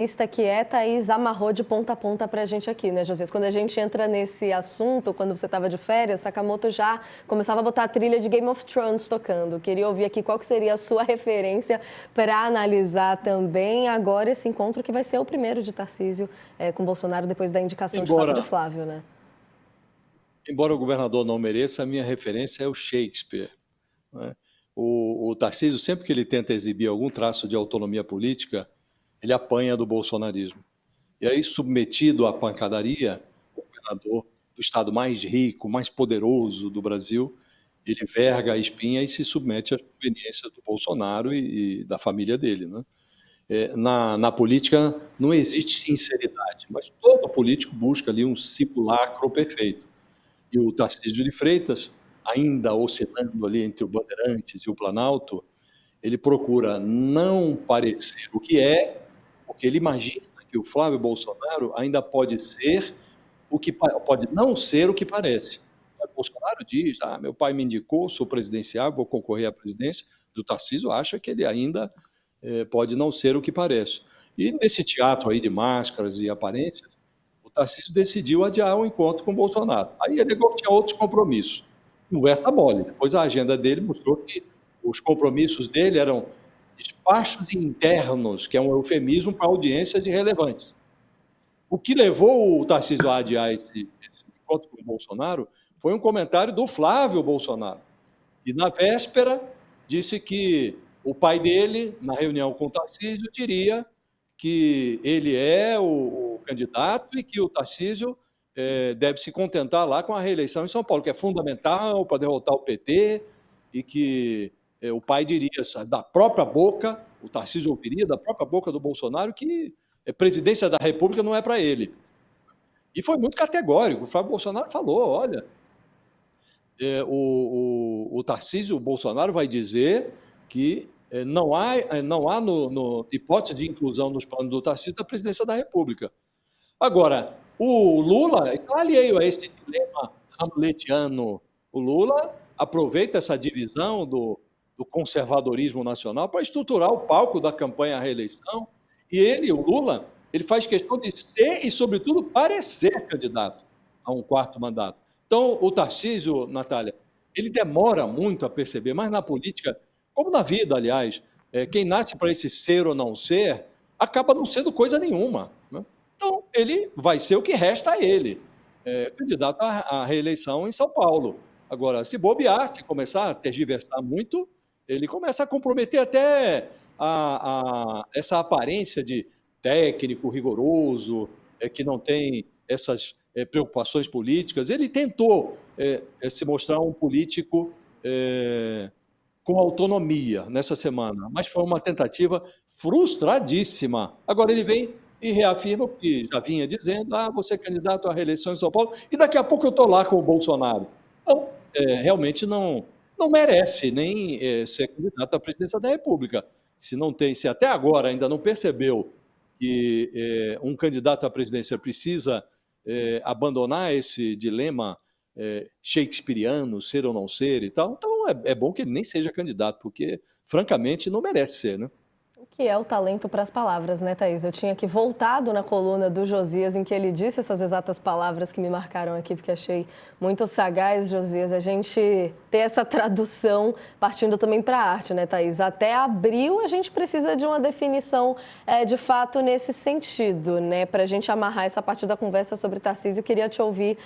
lista que Thaís amarrou de ponta a ponta para a gente aqui, né, Josias? Quando a gente entra nesse assunto, quando você estava de férias, Sakamoto já começava a botar a trilha de Game of Thrones tocando. Queria ouvir aqui qual que seria a sua referência para analisar também agora esse encontro que vai ser o primeiro de Tarcísio com Bolsonaro depois da indicação de fato de Embora, Flávio, né? embora o governador não mereça, a minha referência é o Shakespeare, né? O Tarcísio, sempre que ele tenta exibir algum traço de autonomia política, ele apanha do bolsonarismo. E aí, submetido à pancadaria, o governador do estado mais rico, mais poderoso do Brasil, ele verga a espinha e se submete às conveniências do Bolsonaro e da família dele, né? Na política não existe sinceridade, mas todo político busca ali um simulacro perfeito. E o Tarcísio de Freitas, ainda oscilando ali entre o Bandeirantes e o Planalto, ele procura não parecer o que é, porque ele imagina que o Flávio Bolsonaro ainda pode ser o que pode não ser o que parece. O Bolsonaro diz: meu pai me indicou, sou presidenciável, vou concorrer à presidência. Do Tarcísio acha que ele ainda pode não ser o que parece. E nesse teatro aí de máscaras e aparências, o Tarcísio decidiu adiar o encontro com o Bolsonaro. Aí ele alegou que tinha outros compromissos. Conversa mole. Depois a agenda dele mostrou que os compromissos dele eram despachos internos, que é um eufemismo para audiências irrelevantes. O que levou o Tarcísio a adiar esse encontro com o Bolsonaro foi um comentário do Flávio Bolsonaro, que na véspera disse que o pai dele, na reunião com o Tarcísio, diria que ele é o candidato e que o Tarcísio deve se contentar lá com a reeleição em São Paulo, que é fundamental para derrotar o PT, e que o pai diria da própria boca, o Tarcísio ouviria da própria boca do Bolsonaro que a presidência da República não é para ele. E foi muito categórico. O Flávio Bolsonaro falou: olha, o Tarcísio Bolsonaro vai dizer que não há hipótese de inclusão nos planos do Tarcísio da presidência da República. Agora, o Lula está alheio a esse dilema hamletiano. O Lula aproveita essa divisão do conservadorismo nacional para estruturar o palco da campanha à reeleição. E ele, o Lula, ele faz questão de ser e, sobretudo, parecer candidato a um quarto mandato. Então, o Tarcísio, Natália, ele demora muito a perceber, mas na política, como na vida, aliás, quem nasce para esse ser ou não ser, acaba não sendo coisa nenhuma, né? Então, ele vai ser o que resta a ele, candidato à reeleição em São Paulo. Agora, se bobear, se começar a tergiversar muito, ele começa a comprometer até essa aparência de técnico rigoroso, que não tem essas preocupações políticas. Ele tentou se mostrar um político com autonomia nessa semana, mas foi uma tentativa frustradíssima. Agora ele vem e reafirma o que já vinha dizendo: você é candidato à reeleição em São Paulo, e daqui a pouco eu estou lá com o Bolsonaro. Então, realmente não merece nem ser candidato à presidência da República. Se até agora ainda não percebeu que um candidato à presidência precisa abandonar esse dilema shakespeariano, ser ou não ser e tal, então é bom que ele nem seja candidato, porque, francamente, não merece ser, né? O que é o talento para as palavras, né, Thaís? Eu tinha aqui voltado na coluna do Josias, em que ele disse essas exatas palavras que me marcaram aqui, porque achei muito sagaz, Josias, a gente ter essa tradução partindo também para a arte, né, Thaís? Até abril a gente precisa de uma definição de fato nesse sentido, né? Para a gente amarrar essa parte da conversa sobre Tarcísio, eu queria te ouvir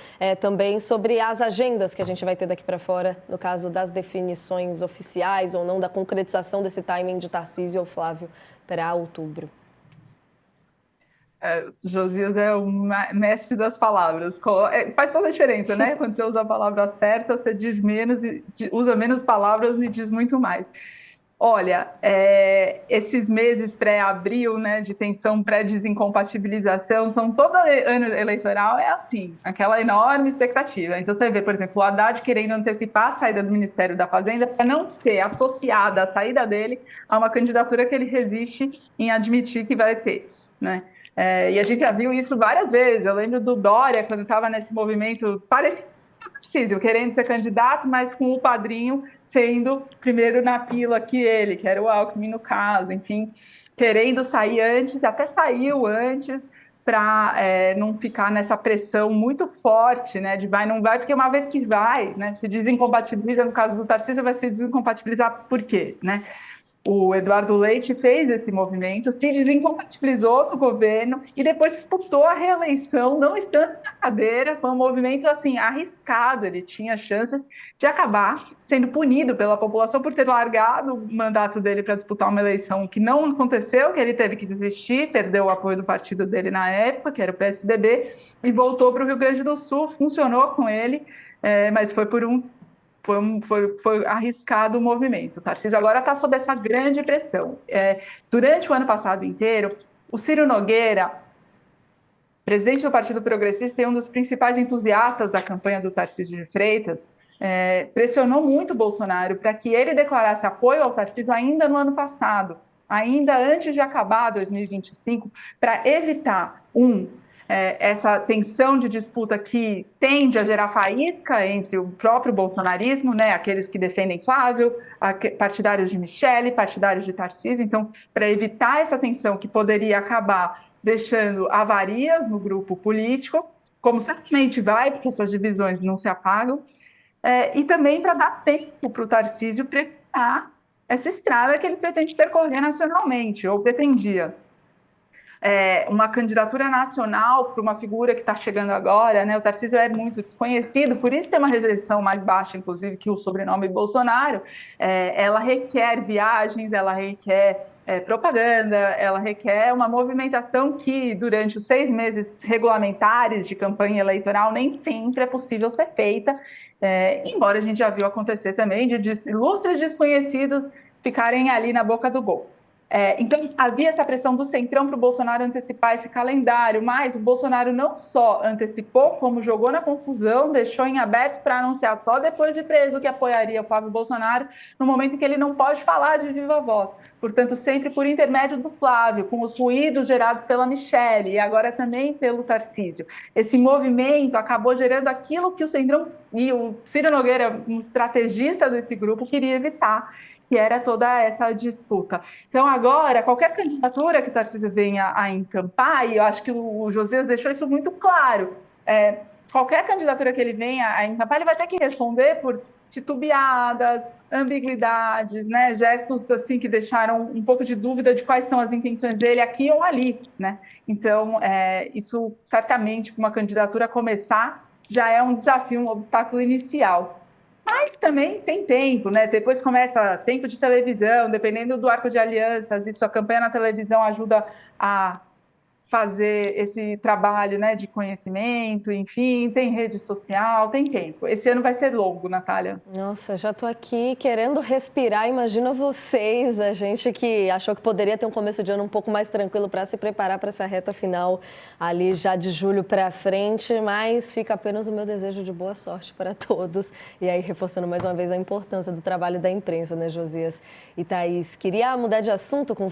também sobre as agendas que a gente vai ter daqui para fora, no caso das definições oficiais ou não, da concretização desse timing de Tarcísio ou Flávio para outubro. Josias é o mestre das palavras. Faz toda a diferença, né? Quando você usa a palavra certa, você diz menos, usa menos palavras e diz muito mais. Olha, esses meses pré-abril, né, de tensão, pré-desincompatibilização, todo ano eleitoral é assim, aquela enorme expectativa. Então você vê, por exemplo, o Haddad querendo antecipar a saída do Ministério da Fazenda para não ser associada a saída dele a uma candidatura que ele resiste em admitir que vai ter, né? E a gente já viu isso várias vezes. Eu lembro do Dória, quando estava nesse movimento, parecia Tarcísio querendo ser candidato, mas com o padrinho sendo primeiro na pila que ele, que era o Alckmin no caso, enfim. querendo sair antes, até saiu antes, para não ficar nessa pressão muito forte, né, de vai, não vai, porque uma vez que vai, né, se desincompatibiliza, no caso do Tarcísio, vai se desincompatibilizar por quê, né? O Eduardo Leite fez esse movimento, se desincompatibilizou do governo e depois disputou a reeleição, não estando na cadeira. Foi um movimento assim arriscado. Ele tinha chances de acabar sendo punido pela população por ter largado o mandato dele para disputar uma eleição que não aconteceu, que ele teve que desistir, perdeu o apoio do partido dele na época, que era o PSDB, e voltou para o Rio Grande do Sul. Funcionou com ele, mas foi por foi arriscado o movimento. O Tarcísio agora está sob essa grande pressão. Durante o ano passado inteiro, o Ciro Nogueira, presidente do Partido Progressista e um dos principais entusiastas da campanha do Tarcísio de Freitas, pressionou muito o Bolsonaro para que ele declarasse apoio ao Tarcísio ainda no ano passado, ainda antes de acabar 2025, para evitar essa tensão de disputa que tende a gerar faísca entre o próprio bolsonarismo, né, aqueles que defendem Flávio, partidários de Michele, partidários de Tarcísio. Então, para evitar essa tensão que poderia acabar deixando avarias no grupo político, como certamente vai, porque essas divisões não se apagam, e também para dar tempo para o Tarcísio preparar essa estrada que ele pretende percorrer nacionalmente, ou pretendia. Uma candidatura nacional para uma figura que está chegando agora, né? O Tarcísio é muito desconhecido, por isso tem uma rejeição mais baixa, inclusive, que o sobrenome Bolsonaro. Ela requer viagens, ela requer propaganda, ela requer uma movimentação que, durante os 6 meses regulamentares de campanha eleitoral, nem sempre é possível ser feita, embora a gente já viu acontecer também de ilustres desconhecidos ficarem ali na boca do gol. Então, havia essa pressão do Centrão para o Bolsonaro antecipar esse calendário, mas o Bolsonaro não só antecipou, como jogou na confusão, deixou em aberto para anunciar só depois de preso que apoiaria o Flávio Bolsonaro, no momento em que ele não pode falar de viva voz. Portanto, sempre por intermédio do Flávio, com os ruídos gerados pela Michele e agora também pelo Tarcísio. Esse movimento acabou gerando aquilo que o Centrão e o Ciro Nogueira, um estrategista desse grupo, queria evitar, que era toda essa disputa. Então, agora, qualquer candidatura que o Tarcísio venha a encampar, e eu acho que o Josias deixou isso muito claro, qualquer candidatura que ele venha a encampar, ele vai ter que responder por titubeadas, ambiguidades, né, gestos assim que deixaram um pouco de dúvida de quais são as intenções dele aqui ou ali, né? Então, isso certamente, com uma candidatura começar, já é um desafio, um obstáculo inicial. Mas também tem tempo, né? Depois começa tempo de televisão, dependendo do arco de alianças, isso, a campanha na televisão ajuda a fazer esse trabalho, né, de conhecimento, enfim, tem rede social, tem tempo. Esse ano vai ser longo, Natália. Nossa, já estou aqui querendo respirar. Imagina vocês, a gente que achou que poderia ter um começo de ano um pouco mais tranquilo para se preparar para essa reta final ali já de julho para frente, mas fica apenas o meu desejo de boa sorte para todos. E aí, reforçando mais uma vez a importância do trabalho da imprensa, né, Josias e Thaís? Queria mudar de assunto com